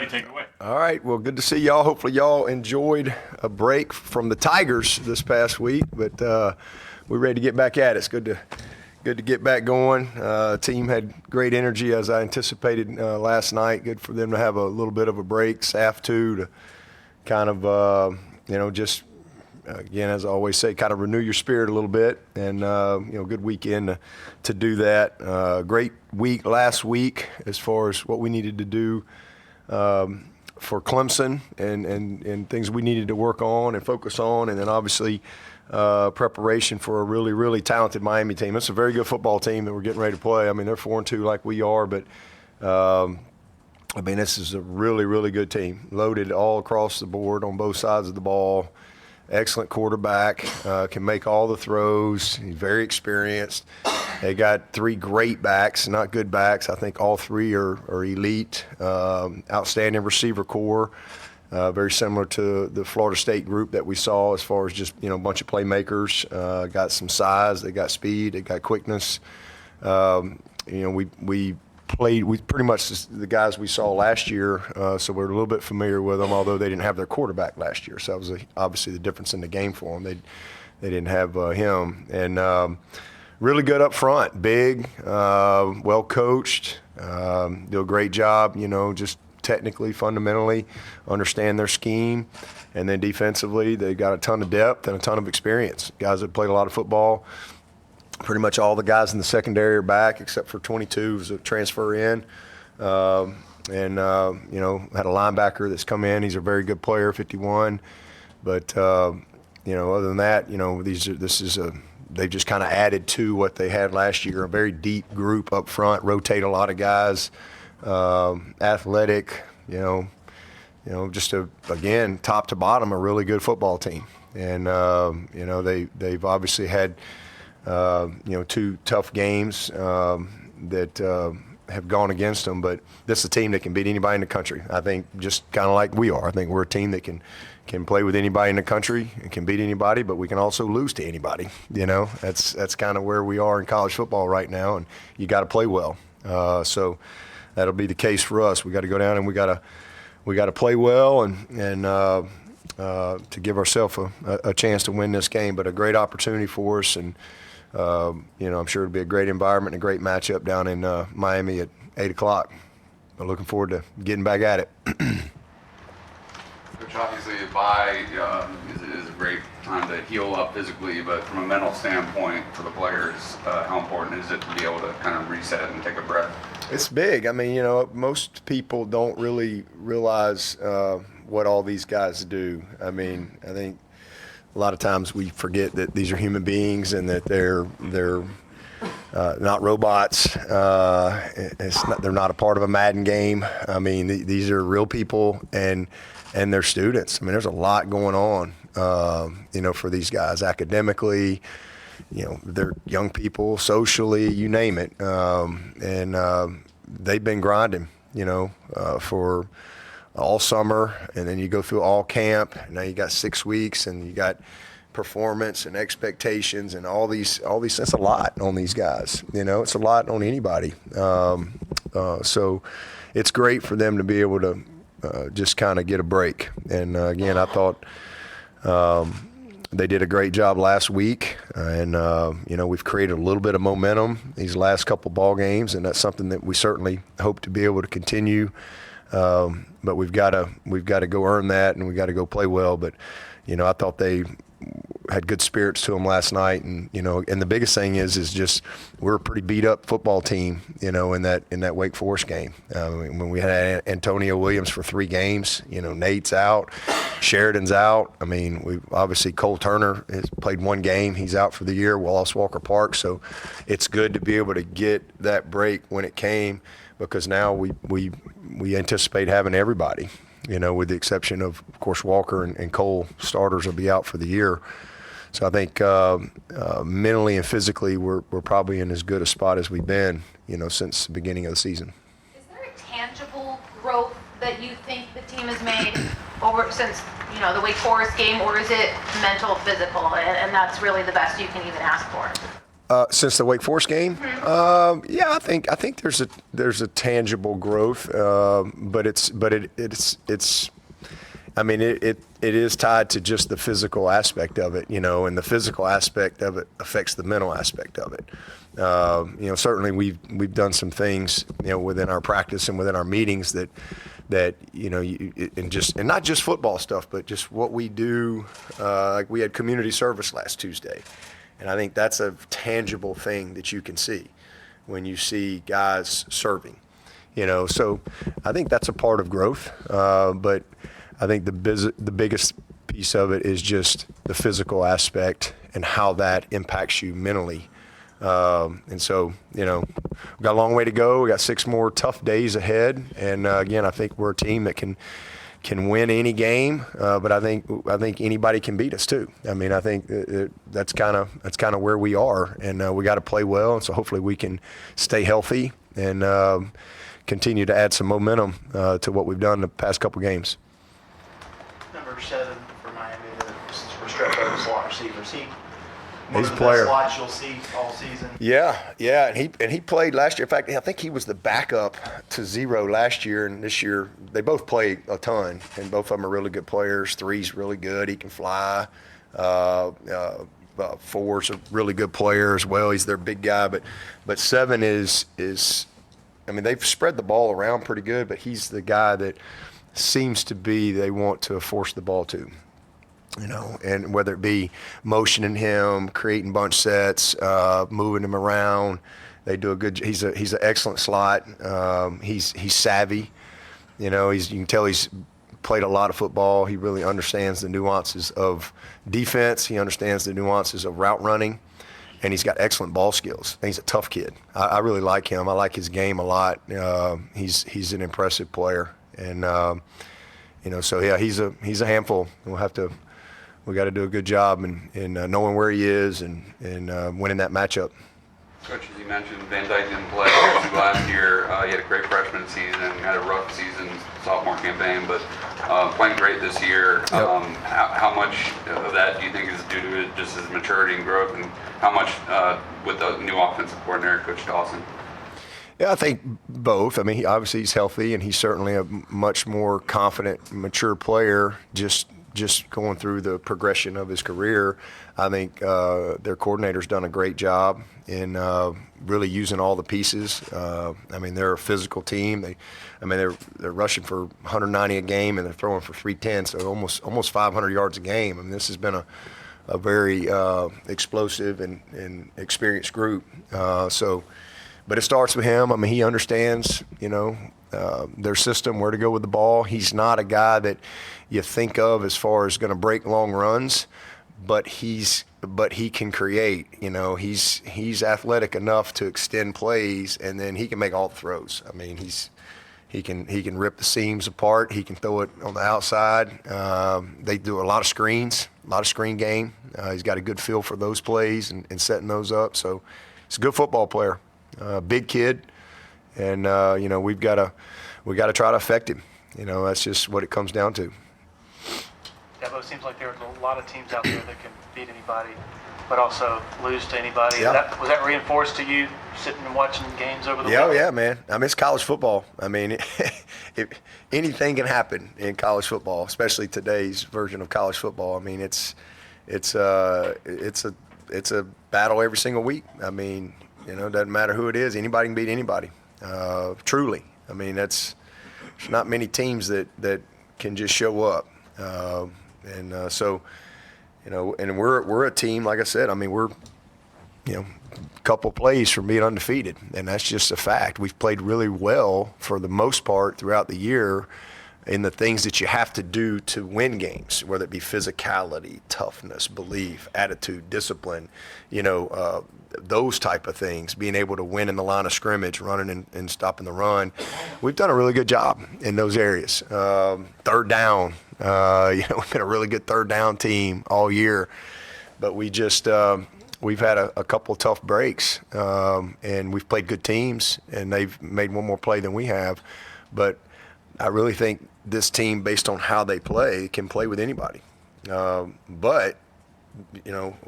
take it away. All right. Well, good to see y'all. Hopefully y'all enjoyed a break from the Tigers this past week, but we're ready to get back at it. It's good to get back going. Team had great energy as I anticipated last night. Good for them to have a little bit of a break. Staff too, to kind of just again, as I always say, kind of renew your spirit a little bit, and good weekend to do that. Great week last week as far as what we needed to do for Clemson and things we needed to work on and focus on, and then obviously preparation for a really, really talented Miami team. It's a very good football team that we're getting ready to play. I mean, they're 4-2 like we are, but this is a really, really good team, loaded all across the board on both sides of the ball. Excellent quarterback, can make all the throws. He's very experienced. They got 3 great backs, not good backs. I think all 3 are elite. Outstanding receiver core, very similar to the Florida State group that we saw as far as just, a bunch of playmakers. Got some size, they got speed, they got quickness. We pretty much the guys we saw last year, so we're a little bit familiar with them, although they didn't have their quarterback last year. So that was obviously the difference in the game for them. They didn't have him. And really good up front, big, well coached, do a great job, just technically, fundamentally, understand their scheme. And then defensively, they got a ton of depth and a ton of experience. Guys that played a lot of football. Pretty much all the guys in the secondary are back except for 22 who's a transfer in. Had a linebacker that's come in. He's a very good player, 51. But, other than that, they've just kind of added to what they had last year, a very deep group up front, rotate a lot of guys, athletic, just again, top to bottom, a really good football team. And, they've obviously had – 2 tough games that have gone against them, but this is a team that can beat anybody in the country. I think just kind of like we are. I think we're a team that can play with anybody in the country and can beat anybody, but we can also lose to anybody. That's kind of where we are in college football right now, and you got to play well. So that'll be the case for us. We got to go down and we got to play well and to give ourselves a chance to win this game. But a great opportunity for us, and I'm sure it'll be a great environment and a great matchup down in Miami at 8 o'clock. I'm looking forward to getting back at it. Coach, obviously a bye is a great time to heal up physically, but from a mental standpoint for the players, how important is it to be able to kind of reset and take a breath? It's big. I mean, most people don't really realize what all these guys do. I mean, I think a lot of times we forget that these are human beings and that they're not robots. They're not a part of a Madden game. I mean, these are real people and they're students. I mean, there's a lot going on, for these guys academically. They're young people, socially, you name it. They've been grinding, for all summer, and then you go through all camp. Now you got 6 weeks, and you got performance and expectations and all these. It's a lot on these guys. It's a lot on anybody. So it's great for them to be able to just kind of get a break. And again, I thought they did a great job last week, and we've created a little bit of momentum these last couple ball games, and that's something that we certainly hope to be able to continue. But we've got to go earn that, and we got to go play well. But I thought they had good spirits to them last night, and and the biggest thing is just we're a pretty beat up football team, in that Wake Forest game. When we had Antonio Williams for 3 games, Nate's out, Sheridan's out. I mean, we obviously Cole Turner has played 1 game, he's out for the year. We lost Walker Park, so it's good to be able to get that break when it came, because now we anticipate having everybody. With the exception of course, Walker and Cole starters will be out for the year. So I think mentally and physically we're probably in as good a spot as we've been, since the beginning of the season. Is there a tangible growth that you think the team has made over since, the Wake Forest game, or is it mental, physical, and that's really the best you can even ask for? Since the Wake Forest game, yeah, I think there's a tangible growth, but it's I mean, it is tied to just the physical aspect of it, and the physical aspect of it affects the mental aspect of it. Certainly we've done some things, within our practice and within our meetings that and not just football stuff, but just what we do. Like we had community service last Tuesday. And I think that's a tangible thing that you can see when you see guys serving, So I think that's a part of growth. But I think the biggest piece of it is just the physical aspect and how that impacts you mentally. And so, we've got a long way to go. We got 6 more tough days ahead. And again, I think we're a team that can win any game, but I think anybody can beat us too. I mean, I think that's kind of where we are, and we got to play well. And so hopefully we can stay healthy and continue to add some momentum to what we've done the past couple games. Number 7 for Miami, Restrepo, slot receiver. He's a player. Slots you'll see all season. Yeah, and he played last year. In fact, I think he was the backup to Zero last year, and this year they both play a ton, and both of them are really good players. 3's really good; he can fly. 4's a really good player as well. He's their big guy, but 7 is. I mean, they've spread the ball around pretty good, but he's the guy that seems to be they want to force the ball to. And whether it be motioning him, creating bunch sets, moving him around, they do a good. He's an excellent slot. He's savvy. You can tell he's played a lot of football. He really understands the nuances of defense. He understands the nuances of route running, and he's got excellent ball skills. And he's a tough kid. I really like him. I like his game a lot. He's an impressive player, and so yeah, he's a handful. We got to do a good job in knowing where he is and winning that matchup. Coach, as you mentioned, Van Dyke didn't play last year. He had a great freshman season, had a rough season, sophomore campaign, but playing great this year. Yep. How much of that do you think is due to just his maturity and growth, and how much with the new offensive coordinator, Coach Dawson? Yeah, I think both. I mean, obviously he's healthy, and he's certainly a much more confident, mature player. Just going through the progression of his career, I think their coordinator's done a great job in really using all the pieces. I mean, they're a physical team. They're rushing for 190 a game, and they're throwing for 310, so almost 500 yards a game. I mean, this has been a very explosive and experienced group. But it starts with him. I mean, he understands, their system, where to go with the ball. He's not a guy that you think of as far as going to break long runs, but he can create. He's athletic enough to extend plays, and then he can make all the throws. I mean, he can rip the seams apart. He can throw it on the outside. They do a lot of screens, a lot of screen game. He's got a good feel for those plays and setting those up. So he's a good football player, big kid, and we got to try to affect him. That's just what it comes down to. Yeah, but it seems like there's a lot of teams out there that can beat anybody, but also lose to anybody. Yeah. Was that reinforced to you sitting and watching games over the weekend? Yeah, man. I mean, it's college football. I mean, anything can happen in college football, especially today's version of college football. I mean, it's a battle every single week. I mean, it doesn't matter who it is. Anybody can beat anybody. Truly. I mean, there's not many teams that can just show up. So, and we're a team, like I said, I mean, we're, a couple plays from being undefeated, and that's just a fact. We've played really well for the most part throughout the year in the things that you have to do to win games, whether it be physicality, toughness, belief, attitude, discipline, those type of things, being able to win in the line of scrimmage, running and stopping the run. We've done a really good job in those areas. Third down, we've been a really good third down team all year, but we just, we've had a couple of tough breaks, and we've played good teams, and they've made one more play than we have. But I really think this team, based on how they play, can play with anybody. But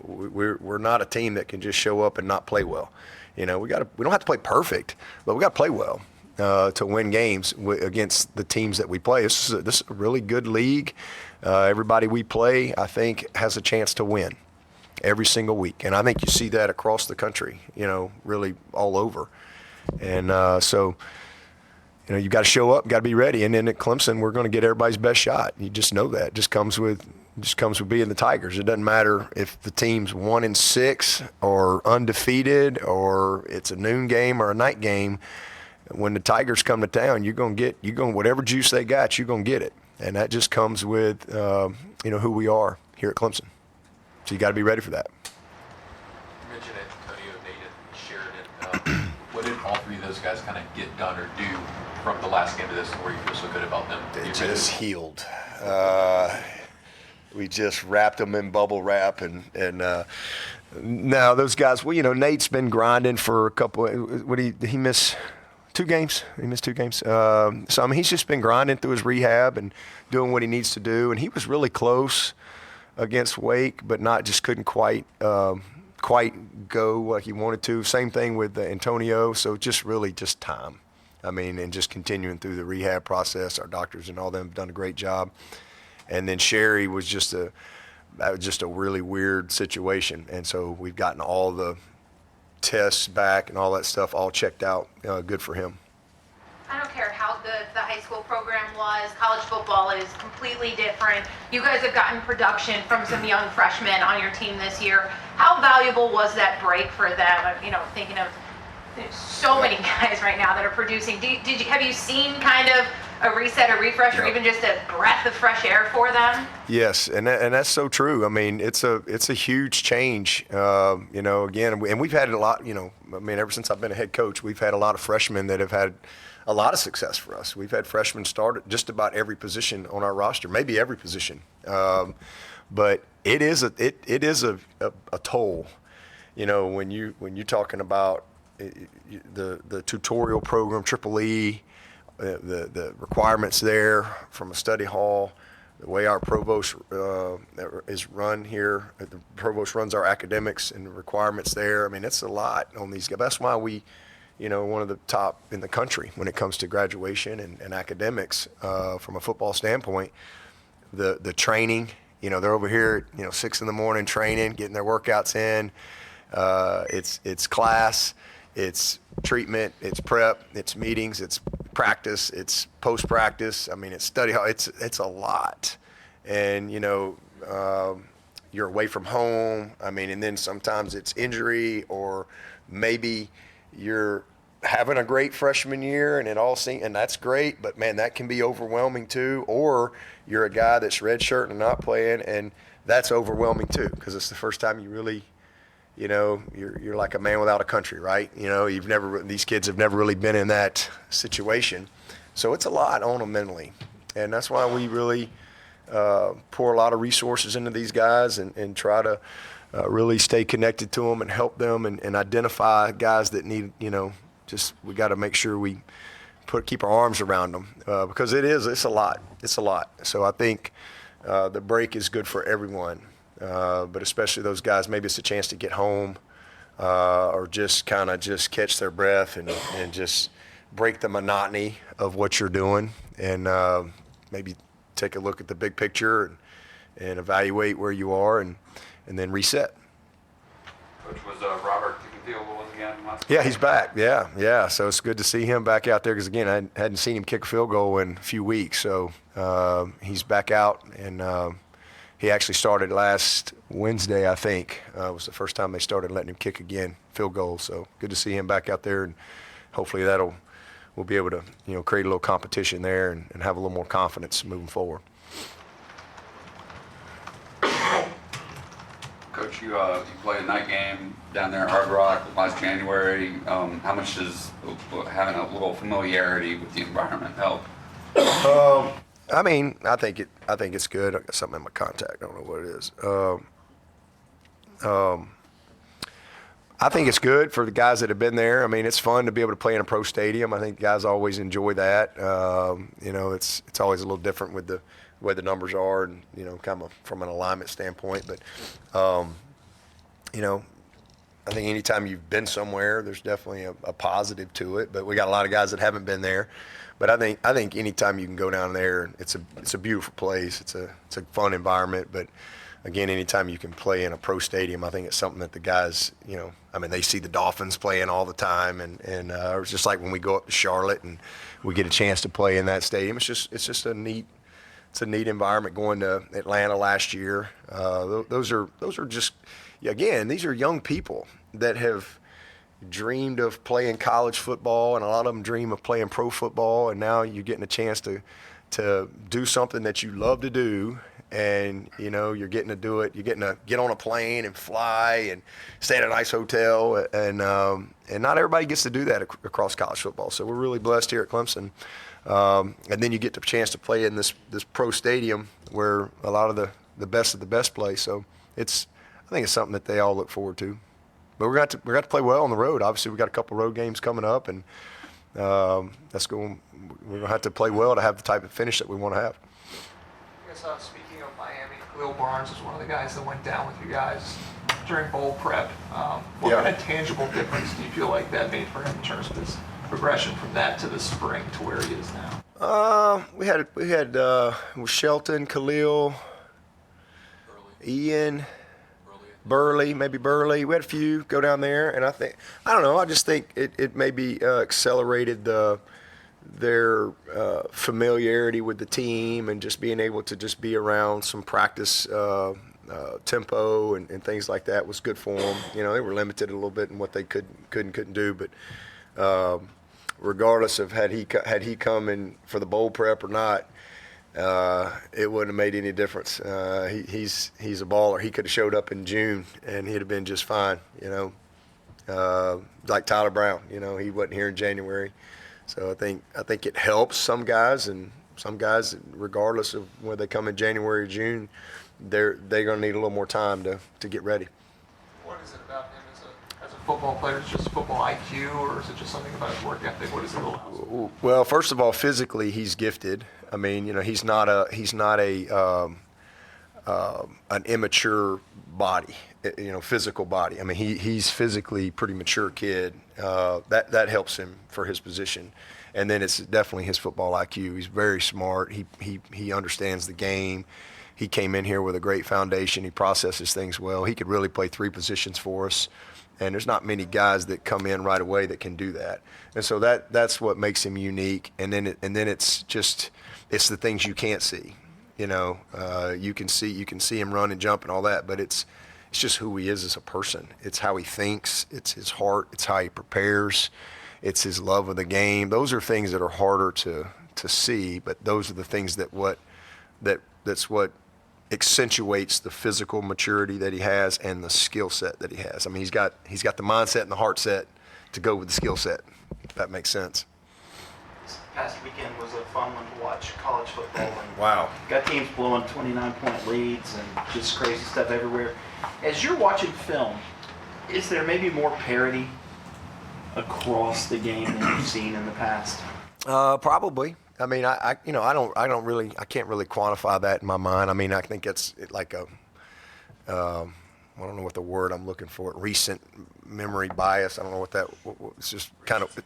we're not a team that can just show up and not play well. We don't have to play perfect, but we got to play well to win games against the teams that we play. This is a really good league. Everybody we play, I think, has a chance to win every single week, and I think you see that across the country. Really all over, and so. You got to show up, got to be ready, and then at Clemson, we're going to get everybody's best shot. You just know that. It just comes with being the Tigers. It doesn't matter if the team's 1-6 or undefeated or it's a noon game or a night game. When the Tigers come to town, you're going to whatever juice they got, you're going to get it, and that just comes with who we are here at Clemson. So you got to be ready for that. You mentioned Antonio, Nate, and Sheridan. What did all three of those guys kind of get done or do from the last game to this, where you feel so good about them? They just healed. We just wrapped them in bubble wrap, and now those guys. Well, Nate's been grinding for a couple. Did he miss 2 games? He missed 2 games. So he's just been grinding through his rehab and doing what he needs to do. And he was really close against Wake, but couldn't quite go like he wanted to. Same thing with Antonio. So just time. And just continuing through the rehab process. Our doctors and all them have done a great job. And then Sherry was just a really weird situation. And so we've gotten all the tests back and all that stuff all checked out. Good for him. I don't care how good the high school program was. College football is completely different. You guys have gotten production from some young freshmen on your team this year. How valuable was that break for them? Thinking of so many guys right now that are producing. Have you seen kind of a reset, a refresh, or even just a breath of fresh air for them? Yes, and that's so true. It's a huge change. Again, and we've had a lot. Ever since I've been a head coach, we've had a lot of freshmen that have had a lot of success for us. We've had freshmen start at just about every position on our roster, maybe every position. But it is a toll. When you're talking about the tutorial program, Triple E, the requirements there from a study hall, the way our provost is run here, the provost runs our academics and the requirements there. It's a lot on these guys. That's why we, one of the top in the country when it comes to graduation and academics from a football standpoint. The training, they're over here at 6 a.m. training, getting their workouts in. It's class. It's treatment, it's prep, it's meetings, it's practice, it's post-practice. It's study hall. It's a lot. And, you're away from home. And then sometimes it's injury, or maybe you're having a great freshman year and that's great, but man, that can be overwhelming too. Or you're a guy that's redshirting and not playing, and that's overwhelming too, because it's the first time you really you're like a man without a country, right? These kids have never really been in that situation. So it's a lot on them mentally. And that's why we really pour a lot of resources into these guys and try to really stay connected to them and help them and identify guys that need, we got to make sure we keep our arms around them because it's a lot. It's a lot. So I think the break is good for everyone. But especially those guys, maybe it's a chance to get home or just kind of catch their breath and just break the monotony of what you're doing and maybe take a look at the big picture and evaluate where you are and then reset. Coach, was Robert kicking field goals again last Yeah, he's back. Yeah. So it's good to see him back out there because, again, I hadn't seen him kick a field goal in a few weeks. So he's back out and he actually started last Wednesday, I think. Was the first time they started letting him kick again, field goals. So good to see him back out there, and hopefully we'll be able to create a little competition there and have a little more confidence moving forward. Coach, you played a night game down there at Hard Rock last January. How much does having a little familiarity with the environment help? I think it's good. I got something in my contact. I don't know what it is. I think it's good for the guys that have been there. I mean, it's fun to be able to play in a pro stadium. I think guys always enjoy that. It's always a little different with the way the numbers are, and kind of from an alignment standpoint. But I think anytime you've been somewhere, there's definitely a positive to it. But we got a lot of guys that haven't been there. But I think anytime you can go down there, it's a beautiful place. It's a fun environment. But again, anytime you can play in a pro stadium, I think it's something that the guys, they see the Dolphins playing all the time, and it's just like when we go up to Charlotte and we get a chance to play in that stadium. It's just a neat environment. Going to Atlanta last year, those are just, again, these are young people that have dreamed of playing college football, and a lot of them dream of playing pro football, and now you're getting a chance to do something that you love to do. And you're getting to do it. You're getting to get on a plane and fly and stay at a nice hotel, and not everybody gets to do that across college football. So we're really blessed here at Clemson. And then you get the chance to play in this pro stadium where a lot of the best play. So I think it's something that they all look forward to. But we're got to play well on the road. Obviously, we got a couple road games coming up, and we're gonna have to play well to have the type of finish that we want to have. I guess speaking of Miami, Lil Barnes was one of the guys that went down with you guys during bowl prep. What kind of tangible difference do you feel like that made for him in terms of his progression from that to the spring to where he is now? We had Shelton, Khalil, Ian, Burley. We had a few go down there, and I just think it maybe accelerated their familiarity with the team, and just being able to just be around some practice tempo and things like that was good for them. They were limited a little bit in what they couldn't do, but regardless of had he come in for the bowl prep or not, it wouldn't have made any difference. He's a baller. He could have showed up in June and he'd have been just fine. Like Tyler Brown. He wasn't here in January. So I think it helps some guys, and some guys, regardless of whether they come in January or June, they're going to need a little more time to get ready. What is it about him as a football player? Is it just football IQ, or is it just something about his work ethic? What is it allows? Well, first of all, physically he's gifted. I mean, he's not an immature body, physical body. I mean, he's physically pretty mature kid. That helps him for his position. And then it's definitely his football IQ. He's very smart. He understands the game. He came in here with a great foundation. He processes things well. He could really play three positions for us. And there's not many guys that come in right away that can do that. And so that's what makes him unique. And then it's the things you can't see. You can see him run and jump and all that, but it's just who he is as a person. It's how he thinks. It's his heart. It's how he prepares. It's his love of the game. Those are things that are harder to see, but those are the things that's what accentuates the physical maturity that he has and the skill set that he has. I mean, he's got the mindset and the heart set to go with the skill set. If that makes sense. This past weekend was a fun one to watch, college football. And Wow. got teams blowing 29-point leads and just crazy stuff everywhere. As you're watching film, is there maybe more parity across the game than you've seen in the past? Probably. I mean, I can't really quantify that in my mind. I mean, I think it's like I don't know what the word I'm looking for. Recent memory bias. I don't know what that. It's just kind of.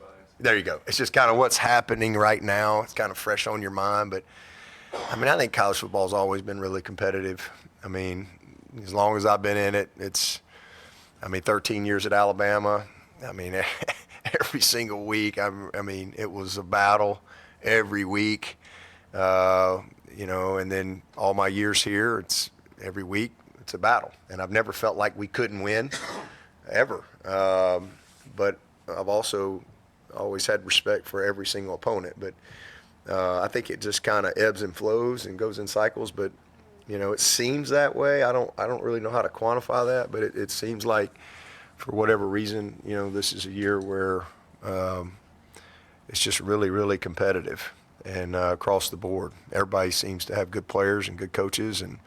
There you go. It's just kind of what's happening right now. It's kind of fresh on your mind. But I mean, I think college football's always been really competitive. I mean, as long as I've been in it, 13 years at Alabama. I mean, every single week. I mean, it was a battle every week. And then all my years here, it's every week. It's a battle, and I've never felt like we couldn't win, ever. But I've also always had respect for every single opponent. But I think it just kind of ebbs and flows and goes in cycles. But it seems that way. I don't really know how to quantify that, but it seems like for whatever reason, this is a year where it's just really, really competitive, and across the board, everybody seems to have good players and good coaches, and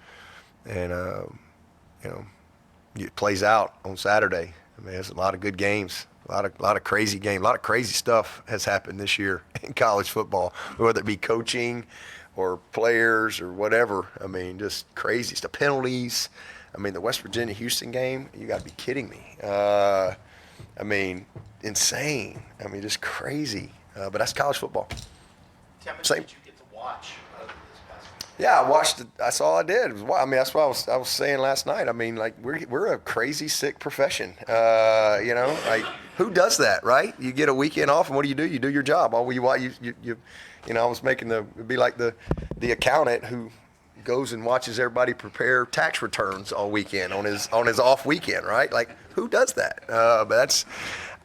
it plays out on Saturday. I mean, there's a lot of good games, a lot of crazy games, a lot of crazy stuff has happened this year in college football, whether it be coaching or players or whatever. I mean, just crazy stuff, penalties. I mean, the West Virginia-Houston game, you got to be kidding me. I mean, insane. I mean, just crazy. But that's college football. How much Same. did you get to watch of this past week? Yeah, I watched it. That's all I did. I mean, that's what I was saying last night. I mean, like we're a crazy sick profession. You know, like who does that, right? You get a weekend off, and what do? You do your job. All you know, I was making it'd be like the accountant who goes and watches everybody prepare tax returns all weekend on his off weekend, right? Like who does that? But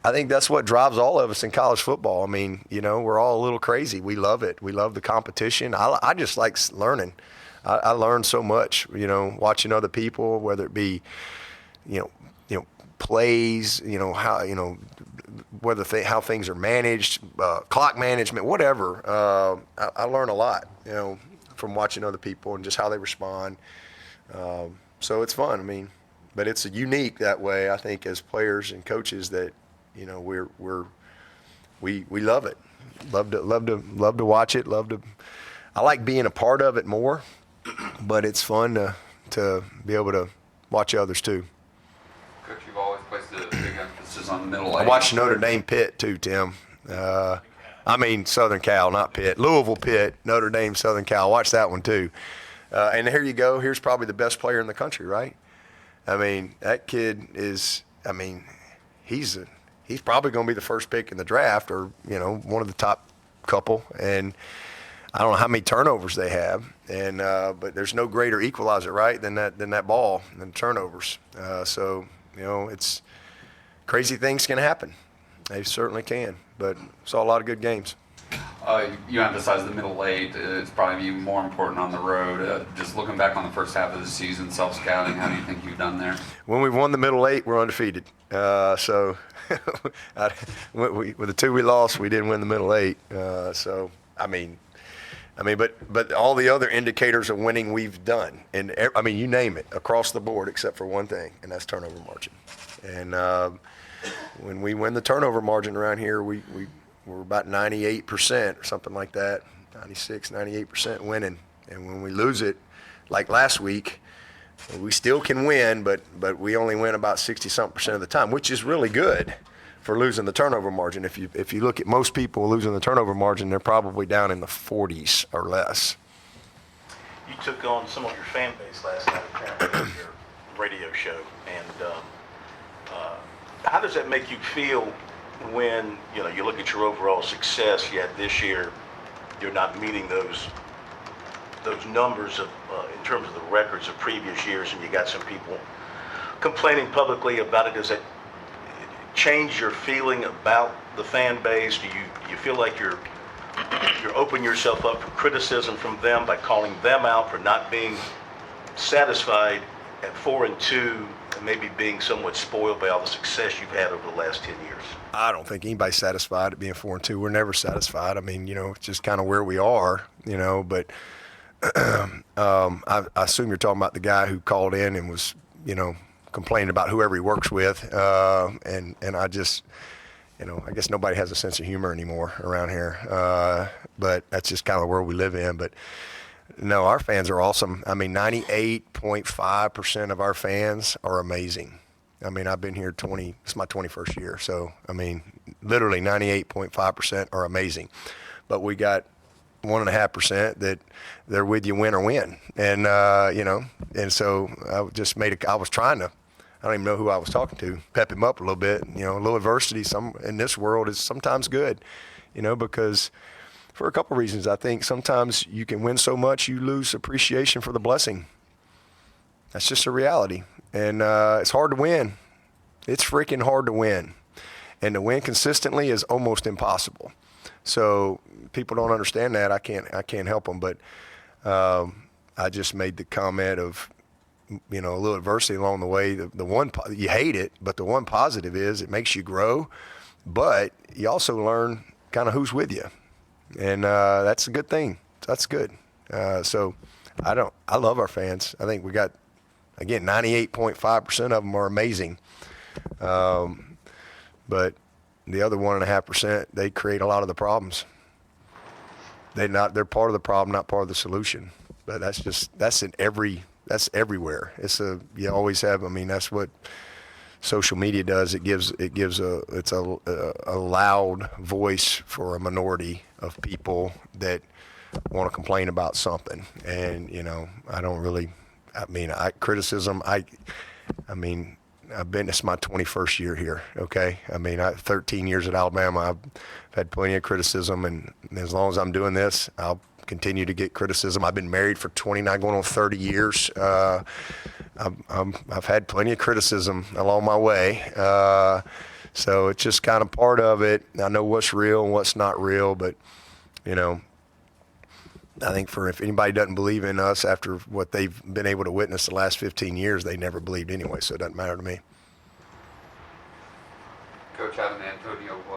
I think that's what drives all of us in college football. I mean, you know, we're all a little crazy. We love it. We love the competition. I just like learning. I learn so much, you know, watching other people, whether it be, you know, plays, you know, how, you know, how things are managed, clock management, whatever. I learn a lot, you know, from watching other people and just how they respond. So it's fun. I mean, but it's unique that way, I think, as players and coaches that, you know, we love it. Love to watch it. I like being a part of it more, but it's fun to be able to watch others too. Coach, you've always placed a big emphasis on the middle I age. watched Notre Dame Pitt too, Tim. I mean Southern Cal, not Pitt. Louisville Pitt, Notre Dame Southern Cal. Watch that one too. And here you go. Here's probably the best player in the country, right? I mean, that kid is. I mean, he's probably going to be the first pick in the draft, or you know, one of the top couple. And I don't know how many turnovers they have, and but there's no greater equalizer, right, than that ball, than turnovers. So you know, it's crazy things can happen. They certainly can. But saw a lot of good games. You emphasize the middle eight. It's probably even more important on the road. Just looking back on the first half of the season, self-scouting, how do you think you've done there? When we've won the middle eight, we're undefeated. So with the two we lost, we didn't win the middle eight. So I mean, but all the other indicators of winning we've done, and I mean, you name it, across the board, except for one thing, and that's turnover margin. And when we win the turnover margin around here, we're about 98% or something like that, 96, 98% winning. And when we lose it, like last week, we still can win, but we only win about 60-something% of the time, which is really good for losing the turnover margin. If you look at most people losing the turnover margin, they're probably down in the 40s or less. You took on some of your fan base last night apparently on your radio show, and how does that make you feel when you look at your overall success? Yet this year, you're not meeting those numbers of in terms of the records of previous years, and you got some people complaining publicly about it. Does it change your feeling about the fan base? Do you feel like you're opening yourself up for criticism from them by calling them out for not being satisfied at 4-2, and maybe being somewhat spoiled by all the success you've had over the last 10 years? I don't think anybody's satisfied at being 4-2. We're never satisfied. I mean, it's just kind of where we are, but I assume you're talking about the guy who called in and was, complaining about whoever he works with. And I just, I guess nobody has a sense of humor anymore around here. But that's just kind of the world we live in. But no, our fans are awesome. I mean, 98.5% of our fans are amazing. I mean, I've been here it's my 21st year. So, I mean, literally 98.5% are amazing. But we got 1.5% that they're with you win or win. And, and so I was trying to, I don't even know who I was talking to, pep him up a little bit. A little adversity in this world is sometimes good, because for a couple of reasons. I think sometimes you can win so much you lose appreciation for the blessing. That's just a reality. And it's hard to win. It's freaking hard to win. And to win consistently is almost impossible. So people don't understand that. I can't help them. But I just made the comment of, a little adversity along the way. The one, you hate it, but the one positive is it makes you grow. But you also learn kind of who's with you. And that's a good thing. That's good. So I love our fans. I think we got, again, 98.5% of them are amazing. But the other 1.5%, they create a lot of the problems. They're part of the problem, not part of the solution. But that's everywhere. You always have, I mean, that's what social media does. It's a loud voice for a minority of people that want to complain about something. And, it's my 21st year here, okay? 13 years at Alabama, I've had plenty of criticism, and as long as I'm doing this, I'll continue to get criticism. I've been married for 29, going on 30 years. I've had plenty of criticism along my way. So it's just kind of part of it. I know what's real and what's not real, but, I think if anybody doesn't believe in us after what they've been able to witness the last 15 years, they never believed anyway, so it doesn't matter to me.